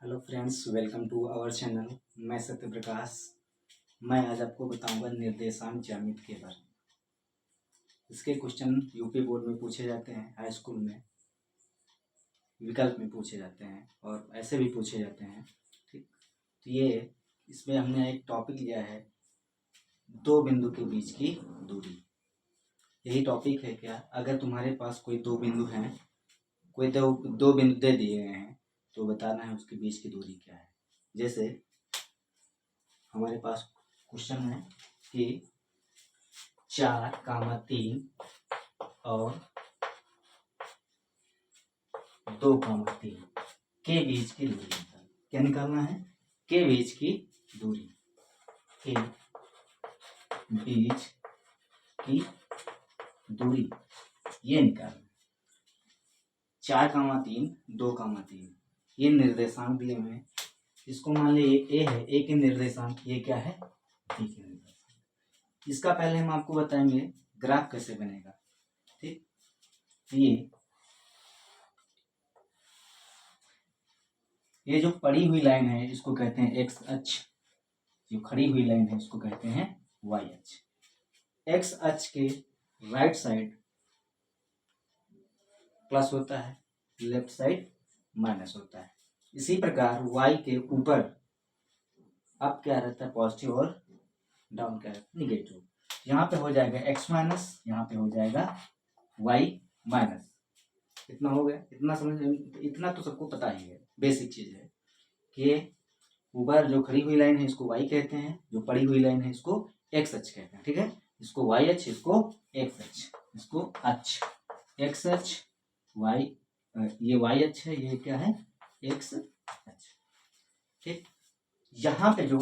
Hello friends, welcome to our channel. मैं सत्य प्रकाश। मैं आज आपको बताऊंगा निर्देशांक ज्यामिति के बारे में। इसके क्वेश्चन यूपी बोर्ड में पूछे जाते हैं, हाई स्कूल में विकल्प में पूछे जाते हैं और ऐसे भी पूछे जाते हैं। ठीक, तो ये इसमें हमने एक टॉपिक लिया है, दो बिंदु के बीच की दूरी। यही टॉपिक है क्या, अगर तुम्हारे पास कोई दो बिंदु हैं, कोई दो बिंदु दे दिए गए हैं, तो बताना है उसके बीच की दूरी क्या है। जैसे हमारे पास क्वेश्चन है कि 4,3 और 2,3 के बीच की दूरी क्या निकालना है? के बीच की दूरी, के बीच की दूरी ये निकालना। 4,3 2,3 ये निर्देशांक दिए हुए हैं। इसको मान लीजिए ए है, ए के निर्देशांक, ये क्या है? बी के निर्देशांक। इसका पहले हम आपको बताएंगे ग्राफ कैसे बनेगा। ठीक, ये जो पड़ी हुई लाइन है इसको कहते हैं एक्स अक्ष, जो खड़ी हुई लाइन है इसको कहते हैं वाई अक्ष। एक्स अक्ष के राइट साइड प्लस होता है, लेफ्ट साइड माइनस होता है। इसी प्रकार वाई के ऊपर अप क्या रहता है? पॉजिटिव, और डाउन क्या रहता है? निगेटिव। यहाँ पे हो जाएगा एक्स माइनस, यहाँ पे हो जाएगा वाई माइनस। इतना हो गया, इतना समझ, इतना तो सबको पता ही है, बेसिक चीज है कि ऊपर जो खड़ी हुई लाइन है इसको वाई कहते हैं, जो पड़ी हुई लाइन है इसको एक्स अक्ष कहते हैं। ठीक है, इसको वाई अक्ष, इसको एक्स अक्ष, इसको अक्ष, एक्स अक्ष वाई, ये वाई अक्ष है, ये क्या है? एक्स अक्ष। ठीक, यहाँ पे जो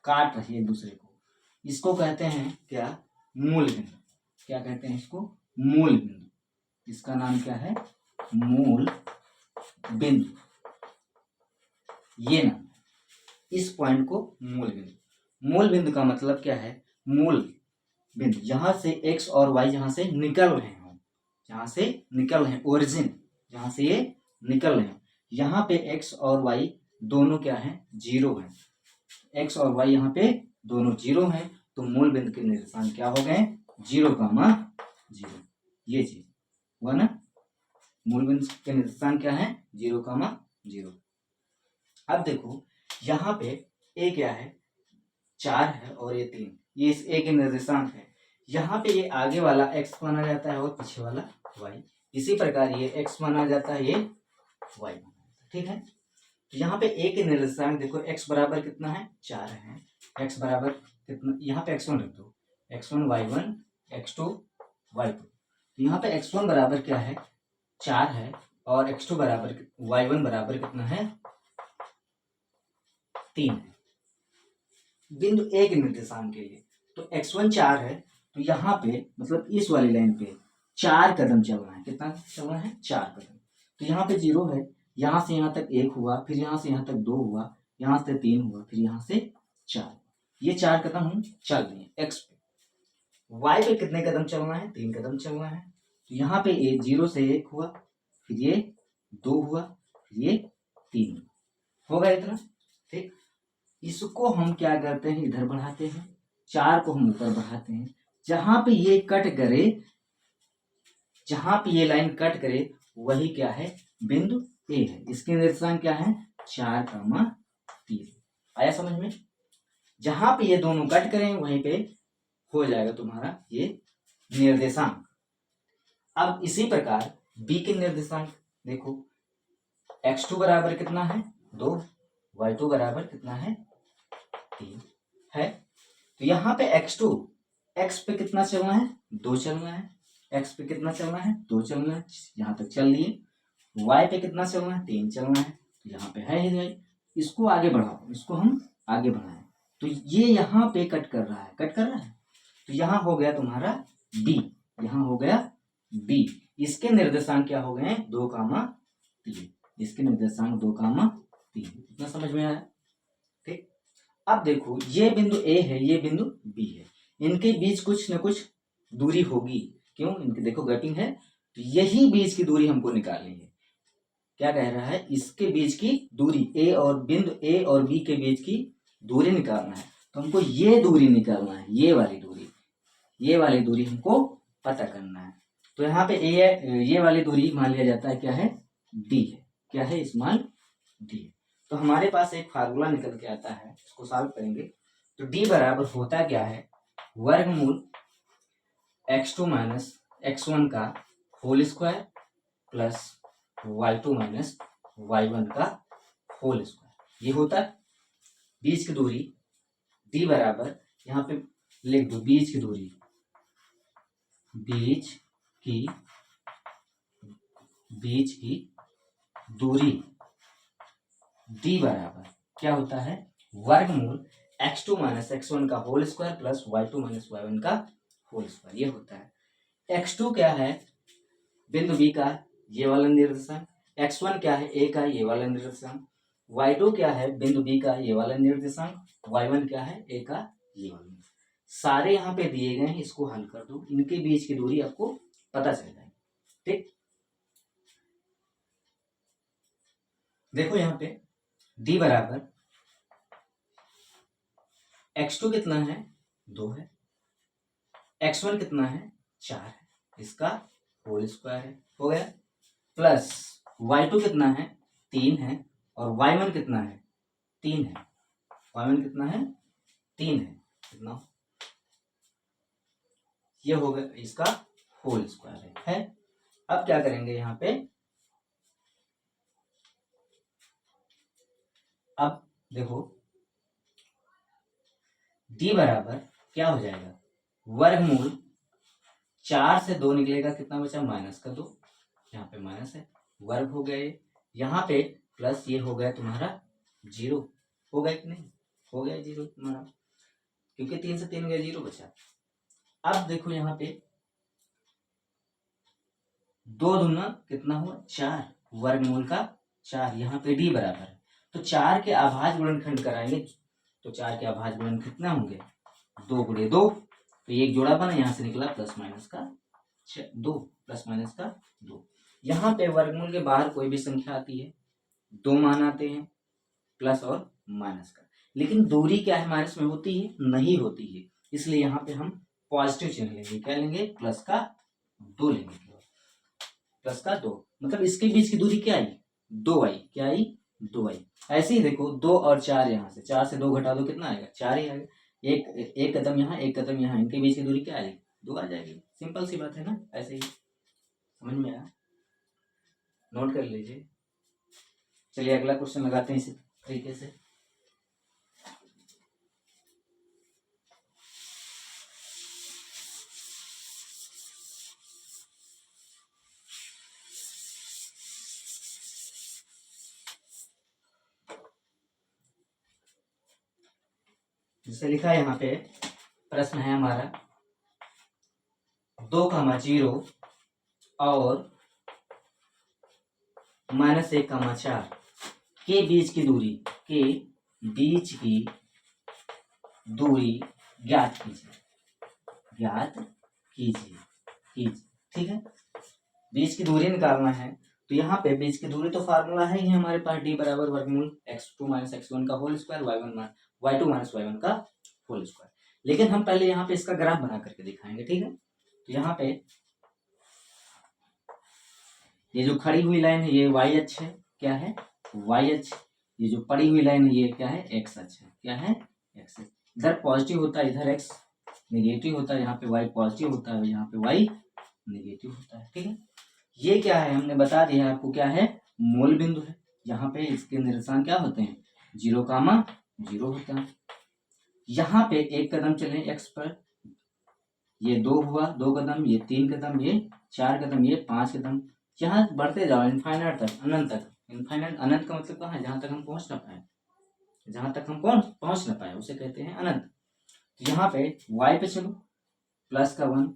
काट रही है एक दूसरे को, इसको कहते हैं क्या? मूल बिंदु। क्या कहते हैं इसको? मूल बिंदु। इसका नाम क्या है? मूल बिंदु। ये नाम, इस पॉइंट को मूल बिंदु। मूल बिंदु का मतलब क्या है? मूल बिंदु, जहां से एक्स और वाई जहां से निकल रहे हो, जहां से निकल रहे हैं, ओरिजिन जहां से ये निकल रहे हैं, यहाँ पे एक्स और वाई दोनों क्या है? जीरो है। एक्स और वाई यहाँ पे दोनों जीरो हैं, तो मूल बिंदु के निर्देशांक क्या हो गए? 0,0। ये चीज हुआ ना। मूल बिंदु के निर्देशांक क्या है? 0,0। अब देखो यहाँ पे ए क्या है? 4 है और ये 3, ये इस ए के निर्देशांक है। यहाँ पे ये आगे वाला x माना जाता है और पीछे वाला y। इसी प्रकार ये x माना जाता है, ये y माना जाता है। ठीक है, तो यहाँ पे a के निर्देशांक देखो, x बराबर कितना है? 4 है। x बराबर कितना? यहाँ पे x1 रख दो, x1 y1 x2 y2। तो यहाँ पे x1 बराबर क्या है? 4 है, और x2 बराबर y1 बराबर कितना है? 3 है। बिंदु ए के निर्देशांक के लिए तो x1 4 है, तो यहाँ पे मतलब इस वाली लाइन पे 4 कदम चलना है। कितना चलना है? 4 कदम। तो यहाँ पे 0 है, यहाँ से यहाँ तक 1 हुआ, फिर यहाँ से यहाँ तक 2 हुआ, यहाँ से 3 हुआ, फिर यहाँ से 4। ये 4 कदम हम चल रहे हैं एक्स पे। वाई पे कितने कदम चलना है? 3 कदम चलना है। तो यहाँ पे 0 से 1 हुआ, फिर ये 2 हुआ, फिर ये 3 होगा इतना। ठीक, इसको हम क्या करते हैं? इधर बढ़ाते हैं, 4 को हम ऊपर बढ़ाते हैं। जहां पे ये कट करे, जहां पे ये लाइन कट करे, वही क्या है? बिंदु ए है। इसके निर्देशांक क्या है? 4,3। आया समझ में? जहां पे ये दोनों कट करें वहीं पे हो जाएगा तुम्हारा ये निर्देशांक। अब इसी प्रकार बी के निर्देशांक देखो, x2 बराबर कितना है? 2, y2 बराबर कितना है? 3 है। तो यहाँ पे x2, x पे कितना चलना है? 2 चलना है। x पे कितना चलना है? 2 चलना है, यहाँ तक चल लिए। y पे कितना चलना है? 3 चलना है, तो यहाँ पे है ही। इसको आगे बढ़ाओ, इसको हम आगे बढ़ाएं, तो ये यहाँ पे कट कर रहा है, कट कर रहा है, तो यहाँ हो गया तुम्हारा b, यहाँ हो गया b। इसके निर्देशांक क्या हो गए? 2,3। इसके निर्देशांक 2,3। इतना समझ में आया? ठीक, अब देखो ये बिंदु ए है, ये बिंदु बी है, इनके बीच कुछ न कुछ दूरी होगी। क्यों? इनके देखो गैपिंग है, तो यही बीच की दूरी हमको निकालनी है। क्या कह रहा है, इसके बीच की दूरी बिंदु ए और बी के बीच की दूरी निकालना है। तो हमको ये दूरी निकालना है, ये वाली दूरी हमको पता करना है। तो यहाँ पे ये वाली दूरी मान लिया जाता है क्या है, डी है। क्या है, स्मॉल डी। तो हमारे पास एक फार्मूला निकल के आता है, इसको सॉल्व करेंगे। तो डी बराबर होता क्या है, वर्गमूल x2 माइनस x1 का whole square plus y2 minus y1 का होल स्क्वायर। ये होता है बीच की दूरी। डी बराबर यहाँ पे लिख दो, बीच की दूरी, बीच की दूरी डी बराबर क्या होता है, वर्गमूल x2 माइनस x1 का whole square plus y2 minus y1 का होल स्क्वायर। ये होता है। x2 क्या है, बिंदु बी का ये वाला निर्देशांक। x1 क्या है, ए का ये वाला निर्देशांक। y2 क्या है, बिंदु बी का ये वाला निर्देशांक। y1 क्या है, ए का ये वाला। सारे यहाँ पे दिए गए हैं, इसको हल कर दो, इनके बीच की दूरी आपको पता चल जाएगी। ठीक, देखो यहाँ पे d बराबर x2 कितना है, 2 है, x1 कितना है, 4 है, इसका होल स्क्वायर है, हो गया। प्लस y2 कितना है, 3 है, और y1 कितना है, 3 है। y1 कितना है, 3 है, कितना, ये हो गया इसका होल स्क्वायर है। अब क्या करेंगे यहाँ पे, अब देखो d बराबर क्या हो जाएगा, वर्गमूल 4 से 2 निकलेगा, कितना बचा, माइनस का 2, यहाँ पे माइनस है, वर्ग हो गया ये, यहाँ पे प्लस, ये हो गया तुम्हारा 0, हो गया कि नहीं, हो गया 0 तुम्हारा, क्योंकि 3 से 3 गया, 0 बचा। अब देखो यहाँ पे 2 दूना कितना हुआ, 4, वर्गमूल का 4, यहाँ पे d बराबर है, तो 4 के अभाज्य गुणनखंड कराएंगे, तो 4 के अभाज्य गुणन कितना होंगे, 2 गुणे 2, तो एक जोड़ा बना, यहाँ से निकला प्लस माइनस का 2, प्लस माइनस का 2। यहाँ पे वर्गमूल के बाहर कोई भी संख्या आती है, 2 मान आते हैं, प्लस और माइनस का, लेकिन दूरी क्या है, माइनस में होती है, नहीं होती है, इसलिए यहाँ पे हम पॉजिटिव चिन्ह लेंगे, क्या लेंगे, प्लस का 2 लेंगे, प्लस का 2, मतलब इसके बीच की दूरी क्या आई, 2 आई, क्या आई, 2 आई। ऐसे ही देखो 2 और 4, यहाँ से 4 से 2 घटा दो, कितना आएगा, 4 ही आएगा। एक कदम यहाँ, एक कदम यहाँ, इनके बीच की दूरी क्या आएगी, 2 आ जाएगी। सिंपल सी बात है ना, ऐसे ही समझ में आया, नोट कर लीजिए। चलिए अगला क्वेश्चन लगाते हैं इसी तरीके से। जिसे लिखा है यहाँ पे, प्रश्न है हमारा 2,0 और -1,4 के बीच की दूरी ज्ञात कीजिए। ठीक है, बीच की दूरी निकालना है, तो यहाँ पे बीच की दूरी तो फार्मूला है ही हमारे पास, d बराबर वर्गमूल x2 माइनस x1 का whole square, y2 minus y1 का होल स्क्वायर। लेकिन हम पहले यहाँ पे इसका ग्राफ बना करके दिखाएंगे। ठीक है, तो यहाँ पे ये जो खड़ी हुई लाइन है, ये y अक्ष है, क्या है, y अक्ष। ये जो पड़ी हुई लाइन है, ये क्या है, x अक्ष है, क्या है, x। इधर पॉजिटिव होता है, इधर x नेगेटिव होता है, यहाँ पे y पॉजिटिव होता है, यहाँ पे y नेगेटिव होता है। ठीक है, ये क्या है, हमने बता दिया आपको, क्या है, मूल बिंदु है। यहाँ पे इसके निर्देशांक क्या होते हैं, 0,0 होता है। यहाँ पे एक कदम चले x पर, ये 2 हुआ, 2 कदम, ये 3 कदम, ये 4 कदम, ये 5 कदम, यहाँ बढ़ते जाओ इनफाइनाइट तक, अनंत तक। इनफाइनाइट, अनंत का मतलब कहाँ है, जहां तक हम पहुंच ना पाए, उसे कहते हैं अनंत। तो यहाँ पे y पे चलो, प्लस का 1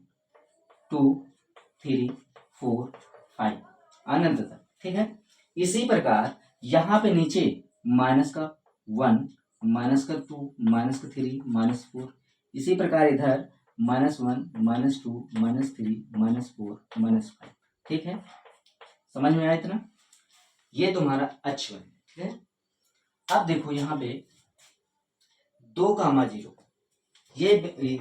2 3 4 5 अनंत तक। ठीक है, इसी प्रकार यहाँ पे नीचे माइनस का 1, माइनस का 2, माइनस का 3, माइनस 4, इसी प्रकार इधर -1, -2, -3, -4, -5। ठीक है, समझ में आया इतना। ये तुम्हारा H1 है, ठीक है। अब देखो यहाँ पे 2,0 ये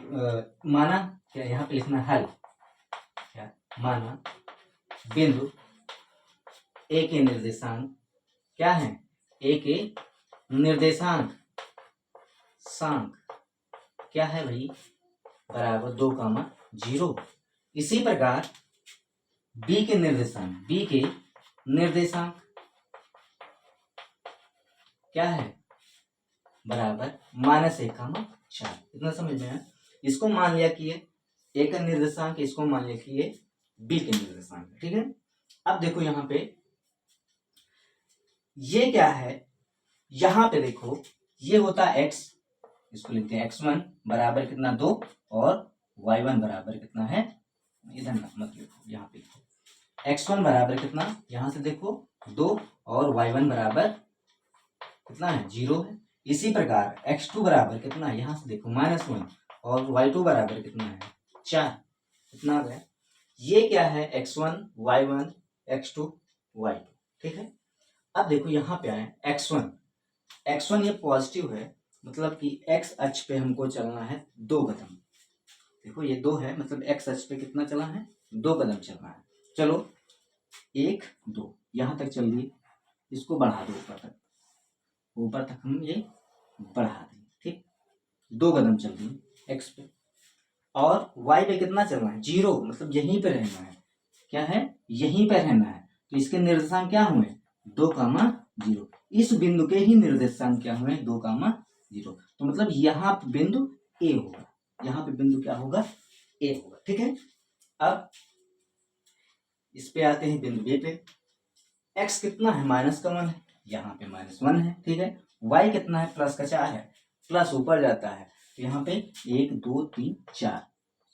माना क्या, यहाँ पे लिखना हल, क्या माना बिंदु ए के निर्देशांक क्या है, ए के निर्देशांक क्या है भाई, बराबर 2,0। इसी प्रकार बी के निर्देशांक क्या है, बराबर -1,4। इतना समझ में आया। इसको मान लिया कि ये ए का निर्देशांक, इसको मान लिया कि ये बी के निर्देशांक, ठीक है। अब देखो यहाँ पे ये क्या है, यहाँ पे देखो ये होता है x, इसको लिखते हैं x1 बराबर कितना 2 और y1 बराबर कितना है, इधर मत लिखो, यहाँ पे x1 बराबर कितना, यहाँ से देखो 2 और y1 बराबर कितना है 0 है। इसी प्रकार x2 बराबर कितना, यहाँ से देखो -1 और y2 बराबर कितना है 4, कितना आ गया। ये क्या है x1 y1 x2 y2, ठीक है। अब देखो यहाँ पे आए x1 ये पॉजिटिव है, मतलब कि x अक्ष पे हमको चलना है 2 कदम। देखो ये 2 है, मतलब x अक्ष पे कितना चला है 2 कदम चलना है। चलो 1 2 यहाँ तक चल रही, इसको बढ़ा दो ऊपर तक हम ये बढ़ा दें, ठीक। 2 कदम चल रही x पे, और y पे कितना चलना है 0, मतलब यहीं पे रहना है, क्या है यहीं पे रहना है। तो इसके निर्देशांक क्या हुए 2,0। इस बिंदु के ही निर्देशांक क्या हुए 2,0। तो मतलब यहाँ पे बिंदु ए होगा, यहाँ पे बिंदु क्या होगा ए होगा, ठीक है। अब इस पे आते हैं बिंदु बी पे, x कितना है -1 है, यहाँ पे -1 है, ठीक है। y कितना है +4 है, प्लस ऊपर जाता है, तो यहाँ पे 1 2 3 4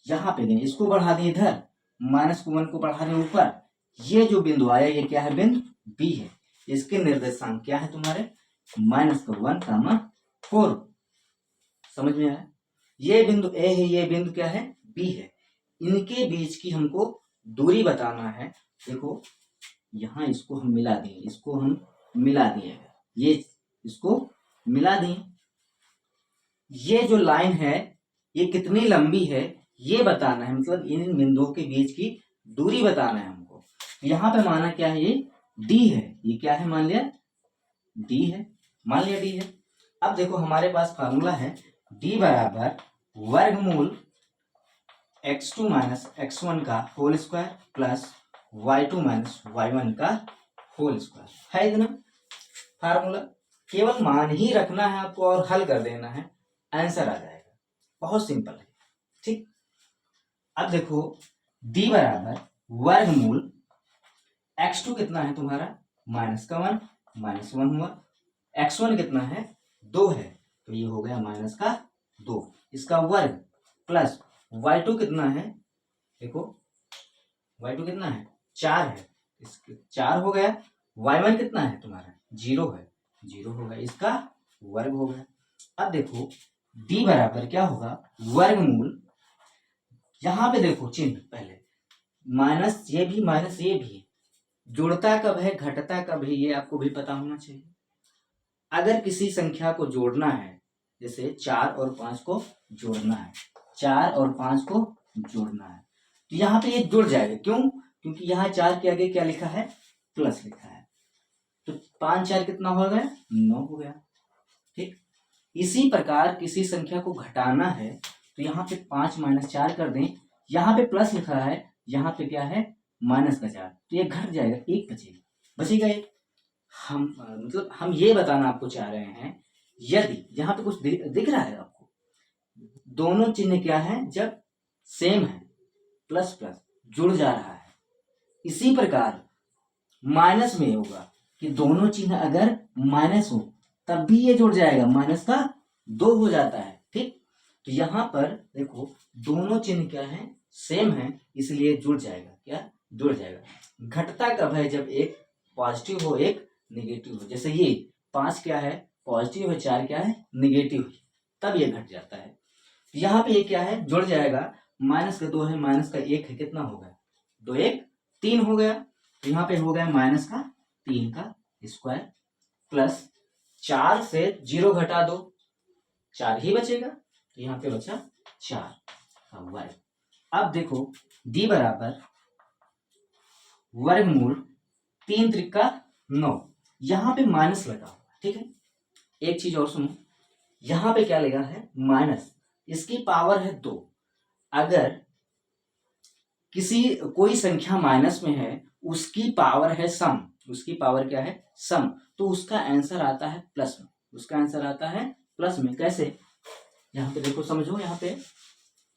यहाँ पे दें, इसको बढ़ा दें इधर, -1 को बढ़ा दें ऊपर। ये जो बिंदु आया ये क्या है बिंदु बी है, इसके निर्देशांक क्या है तुम्हारे -1,4। समझ में आया। ये बिंदु ए है, ये बिंदु क्या है बी है, इनके बीच की हमको दूरी बताना है। देखो यहाँ इसको हम मिला दें, इसको हम मिला दिए, ये इसको मिला दें, ये जो लाइन है ये कितनी लंबी है ये बताना है, मतलब इन बिंदुओं के बीच की दूरी बताना है हमको। यहाँ पे माना क्या है ये डी है, ये क्या है मान लिया डी है, मान लिया डी है। अब देखो हमारे पास फार्मूला है डी बराबर वर्गमूल x2 - x1 का whole square plus y2 - y1 का होल स्क्वायर है, इतना फार्मूला। केवल मान ही रखना है आपको और हल कर देना है, आंसर आ जाएगा, बहुत सिंपल है, ठीक। अब देखो d बराबर वर्गमूल x2 कितना है तुम्हारा -1 -1 हुआ, x1 कितना है 2 है, तो ये हो गया -2 इसका वर्ग प्लस y2 कितना है, देखो y2 कितना है 4 है, इसके 4 हो गया। y1 कितना है तुम्हारा 0 है, 0 हो गया, इसका वर्ग हो गया। अब देखो d बराबर क्या होगा वर्गमूल, यहां पे देखो चिन्ह पहले माइनस ये भी जुड़ता कब है घटता कब है ये आपको भी पता होना चाहिए। अगर किसी संख्या को जोड़ना है, जैसे 4 और 5 को जोड़ना है, 4 और 5 को जोड़ना है, तो यहाँ पे ये जुड़ जाएगा, क्यों, क्योंकि यहाँ 4 के आगे क्या लिखा है प्लस लिखा है, तो 5 4 कितना हो गया 9 हो गया, ठीक। इसी प्रकार किसी संख्या को घटाना है तो यहाँ पे 5 - 4 कर दें, यहाँ पे प्लस लिखा है, यहाँ पे क्या है -4, तो ये घट जाएगा, एक बचेगा एक। हम मतलब हम ये बताना आपको चाह रहे हैं, यदि यहाँ पे कुछ दिख रहा है आपको, दोनों चिन्ह क्या है जब सेम है, प्लस प्लस जुड़ जा रहा है। इसी प्रकार माइनस में होगा कि दोनों चिन्ह अगर माइनस हो तब भी ये जुड़ जाएगा, -2 हो जाता है, ठीक। तो यहाँ पर देखो दोनों चिन्ह क्या है सेम है, इसलिए जुड़ जाएगा, क्या जुड़ जाएगा। घटता कब है जब एक पॉजिटिव हो एक निगेटिव हो, जैसे ये 5 क्या है पॉजिटिव है, 4 क्या है निगेटिव है, तब ये घट जाता है। यहाँ पे ये क्या है जुड़ जाएगा, -2 है, -1 है, कितना हो गया 2 1 3 हो गया, तो यहाँ पे हो गया -3 का स्क्वायर प्लस 4 से 0 घटा दो 4 ही बचेगा, तो यहाँ पे बचा 4 का वर्ग। अब देखो d बराबर वर्गमूल 3 त्रिका 9, यहाँ पे माइनस लगा हुआ है, ठीक है। एक चीज और सुनो, यहाँ पे क्या लगा है माइनस, इसकी पावर है 2। अगर कोई संख्या माइनस में है, उसकी पावर है सम, उसकी पावर क्या है सम, तो उसका आंसर आता है प्लस में, उसका आंसर आता है प्लस में। कैसे, यहाँ पे देखो समझो, यहाँ पे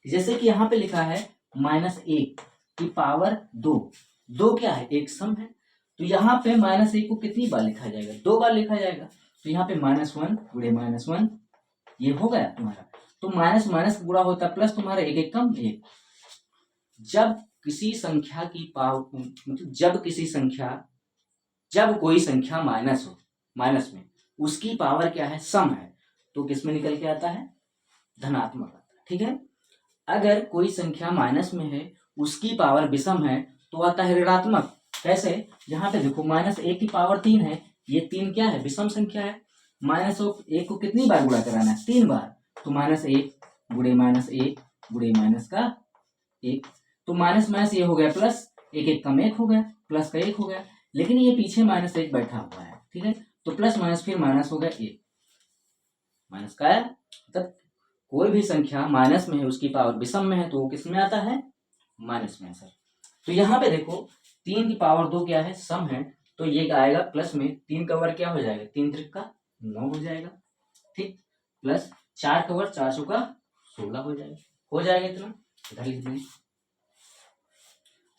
जैसे कि यहाँ पे लिखा है -1 की पावर 2, 2 क्या है एक सम है, तो यहाँ पे -1 को कितनी बार लिखा जाएगा 2 बार लिखा जाएगा, तो यहाँ पे -1 गुणे -1 ये हो गया तुम्हारा, तो माइनस माइनस गुणा होता है प्लस, तुम्हारा एक एक कम एक। जब किसी संख्या की पावर मतलब जब कोई संख्या माइनस हो, माइनस में उसकी पावर क्या है सम है, तो किसमें निकल के आता है धनात्मक आता है, ठीक है। अगर कोई संख्या माइनस में है, उसकी पावर विषम है, तो आता है ऋणात्मक। कैसे, यहाँ पे देखो -1 की पावर 3 है, ये 3 क्या है विषम संख्या है, -1 को कितनी बार गुणा कराना है 3 बार, तो -1 गुणे -1 गुणे -1, तो माइनस माइनस ये हो गया प्लस, एक एक कम एक हो गया, प्लस का 1 हो गया, लेकिन ये पीछे -1 बैठा हुआ है, ठीक है, तो प्लस माइनस फिर माइनस हो गया 1, माइनस का है, मतलब कोई भी संख्या माइनस में है, उसकी पावर विषम में है, तो वो किस में आता है माइनस में सर। तो यहाँ पे देखो 3 की पावर 2 क्या है सम है, तो ये आएगा प्लस में, 3 का वर्ग क्या हो जाएगा 3 त्रिका 9 हो जाएगा, ठीक, प्लस 4 का वर्ग 4 चौका 16 हो जाएगा इतना, इधर लिख दें।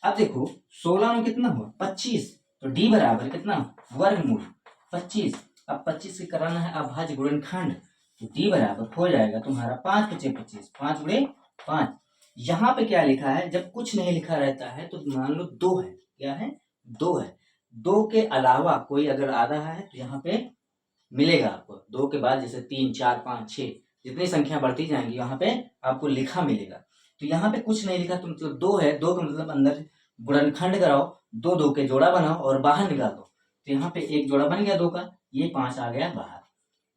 अब देखो 16 में कितना हुआ 25, तो d बराबर कितना वर्गमूल 25। अब 25 से कराना है अभाज्य गुणनखंड, तो d बराबर हो जाएगा तुम्हारा 5 × 25, 5 गुणे 5। यहाँ पे क्या लिखा है, जब कुछ नहीं लिखा रहता है तो मान लो 2 है, क्या है 2 है, 2 के अलावा कोई अगर आ रहा है तो यहाँ पे मिलेगा आपको, 2 के बाद जैसे 3 4 5 6 जितनी संख्या बढ़ती जाएंगी यहाँ पे आपको लिखा मिलेगा। तो यहाँ पे कुछ नहीं लिखा तो मतलब 2 है, 2 का मतलब अंदर गुणनखंड कराओ, 2 2 के जोड़ा बनाओ और बाहर निकाल दो, तो यहाँ पे एक जोड़ा बन गया 2 का, ये 5 आ गया बाहर।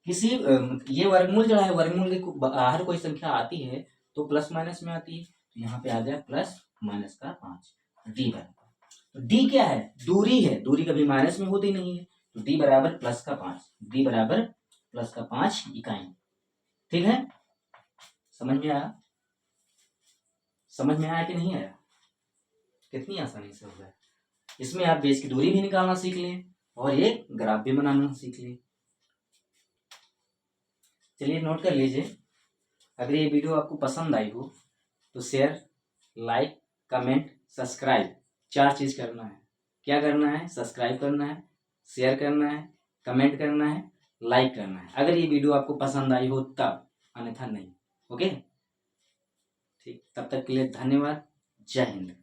किसी ये वर्गमूल जो है, वर्गमूल के बाहर कोई संख्या आती है तो प्लस माइनस में आती है, तो यहाँ पे आ जाए प्लस माइनस का 5, डी बराबर, तो डी क्या है दूरी है, दूरी कभी माइनस में होती नहीं है, तो डी बराबर प्लस का 5, डी बराबर प्लस का 5 इकाई, ठीक है। समझ में आया, समझ में आया कि नहीं आया, कितनी आसानी से हो गया। इसमें आप बेस की दूरी भी निकालना सीख लें और ये ग्राफ भी बनाना सीख लें। चलिए नोट कर लीजिए, अगर ये वीडियो आपको पसंद आई हो तो शेयर, लाइक, कमेंट, सब्सक्राइब 4 चीज करना है। क्या करना है, सब्सक्राइब करना है, शेयर करना है, कमेंट करना है, लाइक करना है, अगर ये वीडियो आपको पसंद आई हो तब, अन्यथा नहीं। ओके, ठीक, तब तक के लिए धन्यवाद, जय हिंद।